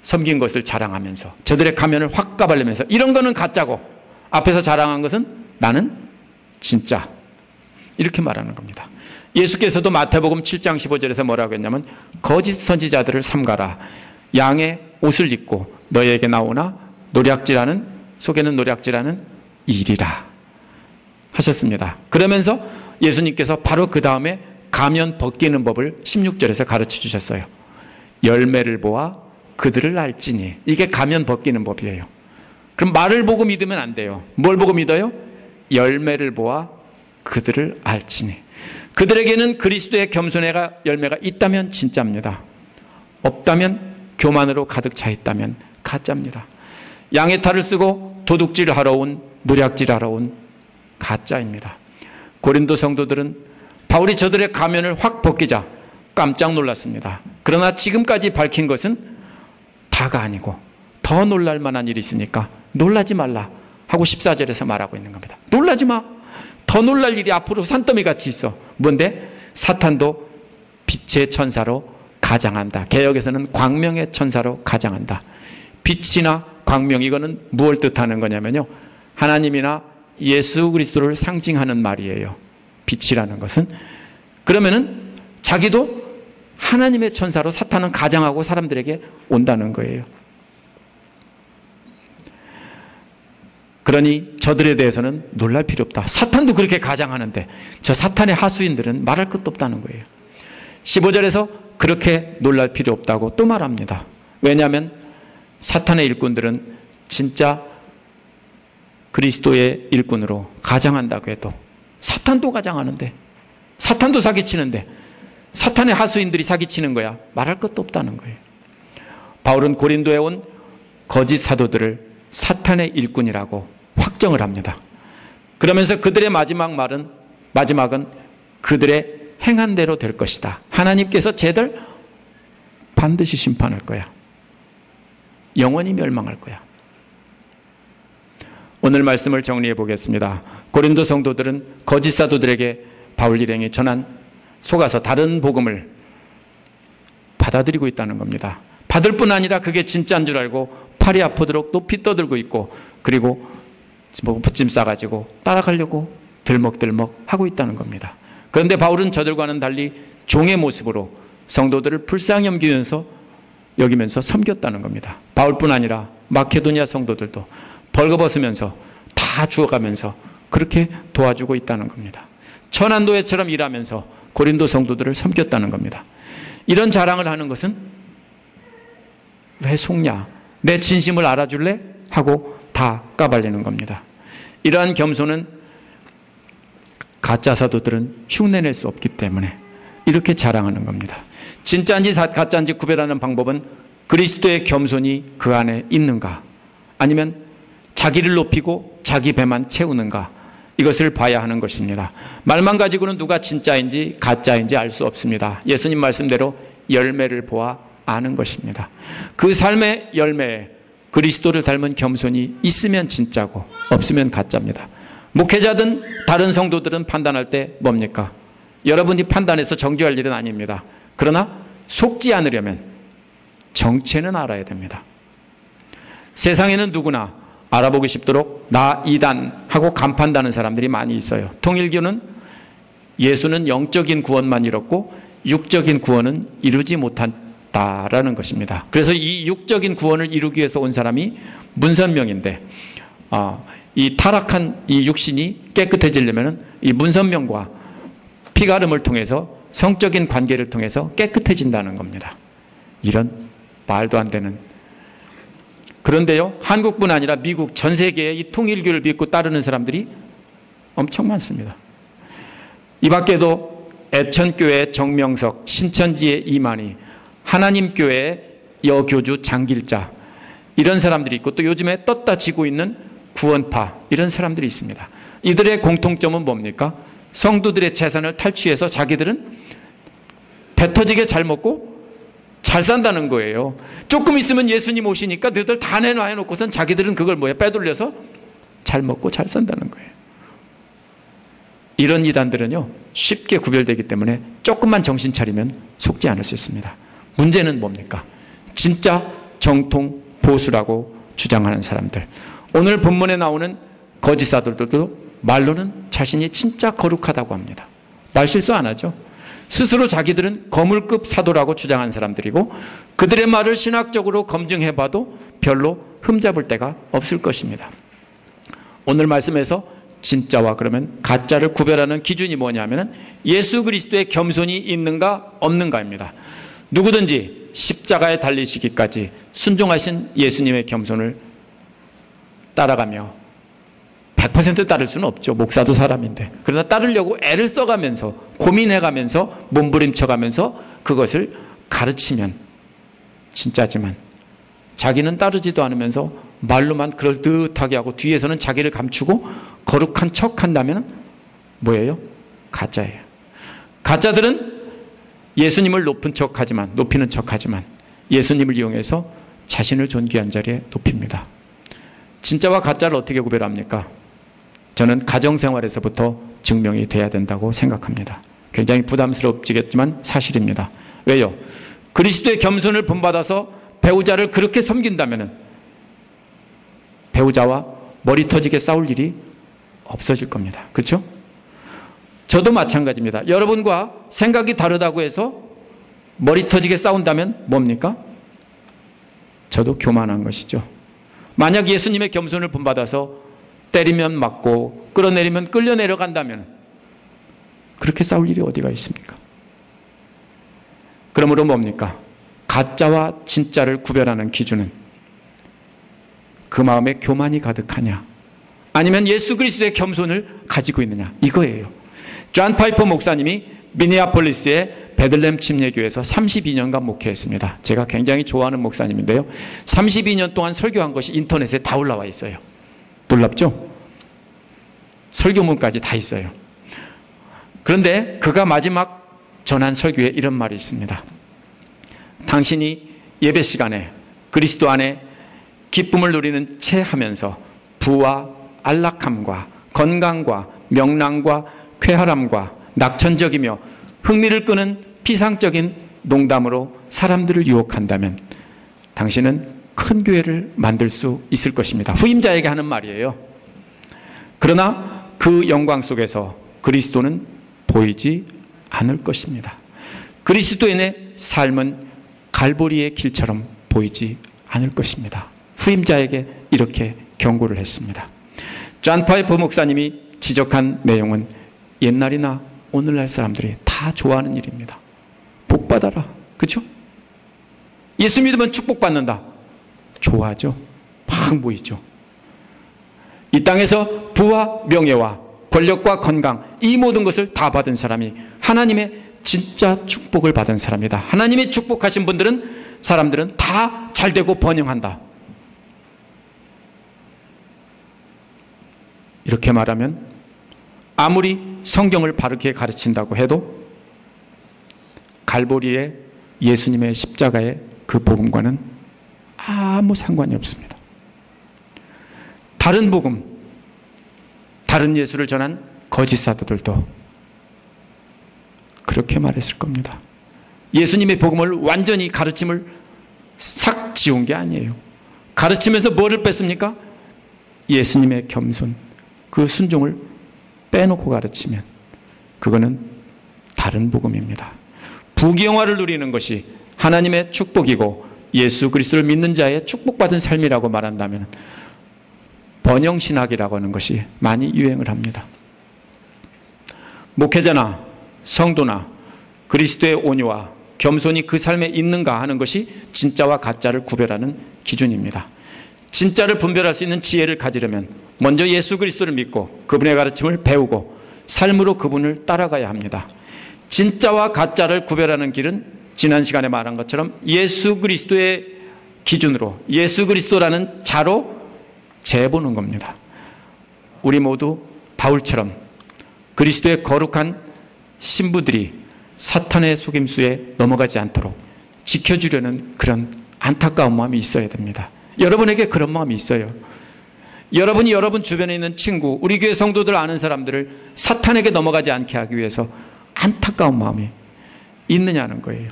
Speaker 1: 섬긴 것을 자랑하면서 저들의 가면을 확 까발리면서 이런 거는 가짜고 앞에서 자랑한 것은 나는 진짜, 이렇게 말하는 겁니다. 예수께서도 마태복음 7장 15절에서 뭐라고 했냐면 거짓 선지자들을 삼가라. 양의 옷을 입고 너희에게 나오나 노략질하는, 속에는 노략질하는 일이라 하셨습니다. 그러면서 예수님께서 바로 그 다음에 가면 벗기는 법을 16절에서 가르쳐 주셨어요. 열매를 보아 그들을 알지니. 이게 가면 벗기는 법이에요. 그럼 말을 보고 믿으면 안 돼요. 뭘 보고 믿어요? 열매를 보아 그들을 알지니. 그들에게는 그리스도의 겸손의 열매가 있다면 진짜입니다. 없다면, 교만으로 가득 차 있다면 가짜입니다. 양의 탈을 쓰고 도둑질하러 온, 노략질하러 온 가짜입니다. 고린도 성도들은 바울이 저들의 가면을 확 벗기자 깜짝 놀랐습니다. 그러나 지금까지 밝힌 것은 다가 아니고 더 놀랄 만한 일이 있으니까 놀라지 말라 하고 14절에서 말하고 있는 겁니다. 놀라지 마. 더 놀랄 일이 앞으로 산더미 같이 있어. 뭔데? 사탄도 빛의 천사로 가장한다. 개역에서는 광명의 천사로 가장한다. 빛이나 광명, 이거는 무엇을 뜻하는 거냐면요, 하나님이나 예수 그리스도를 상징하는 말이에요. 빛이라는 것은. 그러면은 자기도 하나님의 천사로 사탄은 가장하고 사람들에게 온다는 거예요. 그러니 저들에 대해서는 놀랄 필요 없다. 사탄도 그렇게 가장하는데 저 사탄의 하수인들은 말할 것도 없다는 거예요. 15절에서 그렇게 놀랄 필요 없다고 또 말합니다. 왜냐하면 사탄의 일꾼들은 진짜 그리스도의 일꾼으로 가장한다고 해도 사탄도 가장하는데, 사탄도 사기치는데 사탄의 하수인들이 사기치는 거야. 말할 것도 없다는 거예요. 바울은 고린도에 온 거짓 사도들을 사탄의 일꾼이라고 확정을 합니다. 그러면서 그들의 마지막은 그들의 행한 대로 될 것이다. 하나님께서 쟤들 반드시 심판할 거야. 영원히 멸망할 거야. 오늘 말씀을 정리해 보겠습니다. 고린도 성도들은 거짓 사도들에게 바울 일행이 전한 속아서 다른 복음을 받아들이고 있다는 겁니다. 받을 뿐 아니라 그게 진짜인 줄 알고 팔이 아프도록 높이 떠들고 있고, 그리고 붙짐 싸가지고 따라가려고 들먹들먹 하고 있다는 겁니다. 그런데 바울은 저들과는 달리 종의 모습으로 성도들을 불쌍히 여기면서 섬겼다는 겁니다. 바울뿐 아니라 마케도니아 성도들도 벌거벗으면서 다 죽어가면서 그렇게 도와주고 있다는 겁니다. 천안도회처럼 일하면서 고린도 성도들을 섬겼다는 겁니다. 이런 자랑을 하는 것은 왜 속냐? 내 진심을 알아줄래? 하고 다 까발리는 겁니다. 이러한 겸손은 가짜 사도들은 흉내낼 수 없기 때문에 이렇게 자랑하는 겁니다. 진짜인지 가짜인지 구별하는 방법은 그리스도의 겸손이 그 안에 있는가, 아니면 자기를 높이고 자기 배만 채우는가, 이것을 봐야 하는 것입니다. 말만 가지고는 누가 진짜인지 가짜인지 알 수 없습니다. 예수님 말씀대로 열매를 보아 아는 것입니다. 그 삶의 열매에 그리스도를 닮은 겸손이 있으면 진짜고 없으면 가짜입니다. 목회자든 다른 성도들은 판단할 때 뭡니까? 여러분이 판단해서 정죄할 일은 아닙니다. 그러나 속지 않으려면 정체는 알아야 됩니다. 세상에는 누구나 알아보기 쉽도록 나 이단하고 간판다는 사람들이 많이 있어요. 통일교는 예수는 영적인 구원만 이뤘고 육적인 구원은 이루지 못한다라는 것입니다. 그래서 이 육적인 구원을 이루기 위해서 온 사람이 문선명인데, 이 타락한 이 육신이 깨끗해지려면 이 문선명과 피가름을 통해서, 성적인 관계를 통해서 깨끗해진다는 겁니다. 이런 말도 안 되는. 그런데요, 한국뿐 아니라 미국 전 세계에 이 통일교를 믿고 따르는 사람들이 엄청 많습니다. 이 밖에도 애천교회 정명석, 신천지의 이만희, 하나님교회의 여교주 장길자, 이런 사람들이 있고, 또 요즘에 떴다 지고 있는 구원파, 이런 사람들이 있습니다. 이들의 공통점은 뭡니까? 성도들의 재산을 탈취해서 자기들은 배 터지게 잘 먹고 잘 산다는 거예요. 조금 있으면 예수님 오시니까 너희들 다 내놔놓고선 자기들은 그걸 빼돌려서 잘 먹고 잘 산다는 거예요. 이런 이단들은요, 쉽게 구별되기 때문에 조금만 정신 차리면 속지 않을 수 있습니다. 문제는 뭡니까? 진짜 정통 보수라고 주장하는 사람들. 오늘 본문에 나오는 거짓 사도들도 말로는 자신이 진짜 거룩하다고 합니다. 말 실수 안 하죠. 스스로 자기들은 거물급 사도라고 주장한 사람들이고, 그들의 말을 신학적으로 검증해봐도 별로 흠잡을 데가 없을 것입니다. 오늘 말씀에서 진짜와 그러면 가짜를 구별하는 기준이 뭐냐면 예수 그리스도의 겸손이 있는가 없는가입니다. 누구든지 십자가에 달리시기까지 순종하신 예수님의 겸손을 따라가며 100% 따를 수는 없죠. 목사도 사람인데. 그러나 따르려고 애를 써가면서 고민해가면서 몸부림쳐가면서 그것을 가르치면 진짜지만 자기는 따르지도 않으면서 말로만 그럴듯하게 하고 뒤에서는 자기를 감추고 거룩한 척 한다면 뭐예요? 가짜예요. 가짜들은 예수님을 높이는 척하지만 예수님을 이용해서 자신을 존귀한 자리에 높입니다. 진짜와 가짜를 어떻게 구별합니까? 저는 가정생활에서부터 증명이 돼야 된다고 생각합니다. 굉장히 부담스럽지겠지만 사실입니다. 왜요? 그리스도의 겸손을 본받아서 배우자를 그렇게 섬긴다면 배우자와 머리 터지게 싸울 일이 없어질 겁니다. 그렇죠? 저도 마찬가지입니다. 여러분과 생각이 다르다고 해서 머리 터지게 싸운다면 뭡니까? 저도 교만한 것이죠. 만약 예수님의 겸손을 본받아서 때리면 맞고 끌어내리면 끌려 내려간다면 그렇게 싸울 일이 어디가 있습니까? 그러므로 뭡니까? 가짜와 진짜를 구별하는 기준은 그 마음에 교만이 가득하냐 아니면 예수 그리스도의 겸손을 가지고 있느냐 이거예요. 존 파이퍼 목사님이 미니아폴리스의 베들렘 침례교회에서 32년간 목회했습니다. 제가 굉장히 좋아하는 목사님인데요. 32년 동안 설교한 것이 인터넷에 다 올라와 있어요. 놀랍죠? 설교문까지 다 있어요. 그런데 그가 마지막 전한 설교에 이런 말이 있습니다. 당신이 예배 시간에 그리스도 안에 기쁨을 누리는 채 하면서 부와 안락함과 건강과 명랑과 쾌활함과 낙천적이며 흥미를 끄는 피상적인 농담으로 사람들을 유혹한다면 당신은 큰 교회를 만들 수 있을 것입니다. 후임자에게 하는 말이에요. 그러나 그 영광 속에서 그리스도는 보이지 않을 것입니다. 그리스도인의 삶은 갈보리의 길처럼 보이지 않을 것입니다. 후임자에게 이렇게 경고를 했습니다. 존 파이퍼 목사님이 지적한 내용은 옛날이나 오늘날 사람들이 다 좋아하는 일입니다. 복 받아라. 그렇죠? 예수 믿으면 축복받는다. 좋아하죠? 막 보이죠? 이 땅에서 부와 명예와 권력과 건강 이 모든 것을 다 받은 사람이 하나님의 진짜 축복을 받은 사람이다. 하나님이 축복하신 사람들은 다 잘되고 번영한다. 이렇게 말하면 아무리 성경을 바르게 가르친다고 해도 갈보리의 예수님의 십자가의 그 복음과는 아무 상관이 없습니다. 다른 복음, 다른 예수를 전한 거짓 사도들도 그렇게 말했을 겁니다. 예수님의 복음을 완전히 가르침을 싹 지운 게 아니에요. 가르치면서 뭐를 뺐습니까? 예수님의 겸손, 그 순종을 빼놓고 가르치면 그거는 다른 복음입니다. 부귀영화를 누리는 것이 하나님의 축복이고 예수 그리스도를 믿는 자의 축복받은 삶이라고 말한다면 번영신학이라고 하는 것이 많이 유행을 합니다. 목회자나 성도나 그리스도의 온유와 겸손이 그 삶에 있는가 하는 것이 진짜와 가짜를 구별하는 기준입니다. 진짜를 분별할 수 있는 지혜를 가지려면 먼저 예수 그리스도를 믿고 그분의 가르침을 배우고 삶으로 그분을 따라가야 합니다. 진짜와 가짜를 구별하는 길은 지난 시간에 말한 것처럼 예수 그리스도의 기준으로 예수 그리스도라는 자로 재보는 겁니다. 우리 모두 바울처럼 그리스도의 거룩한 신부들이 사탄의 속임수에 넘어가지 않도록 지켜주려는 그런 안타까운 마음이 있어야 됩니다. 여러분에게 그런 마음이 있어요. 여러분이 여러분 주변에 있는 친구, 우리 교회 성도들 아는 사람들을 사탄에게 넘어가지 않게 하기 위해서 안타까운 마음이 있느냐는 거예요.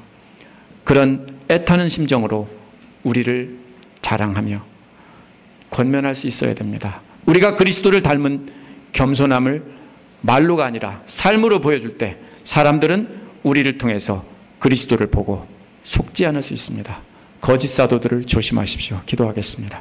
Speaker 1: 그런 애타는 심정으로 우리를 자랑하며 권면할 수 있어야 됩니다. 우리가 그리스도를 닮은 겸손함을 말로가 아니라 삶으로 보여줄 때 사람들은 우리를 통해서 그리스도를 보고 속지 않을 수 있습니다. 거짓 사도들을 조심하십시오. 기도하겠습니다.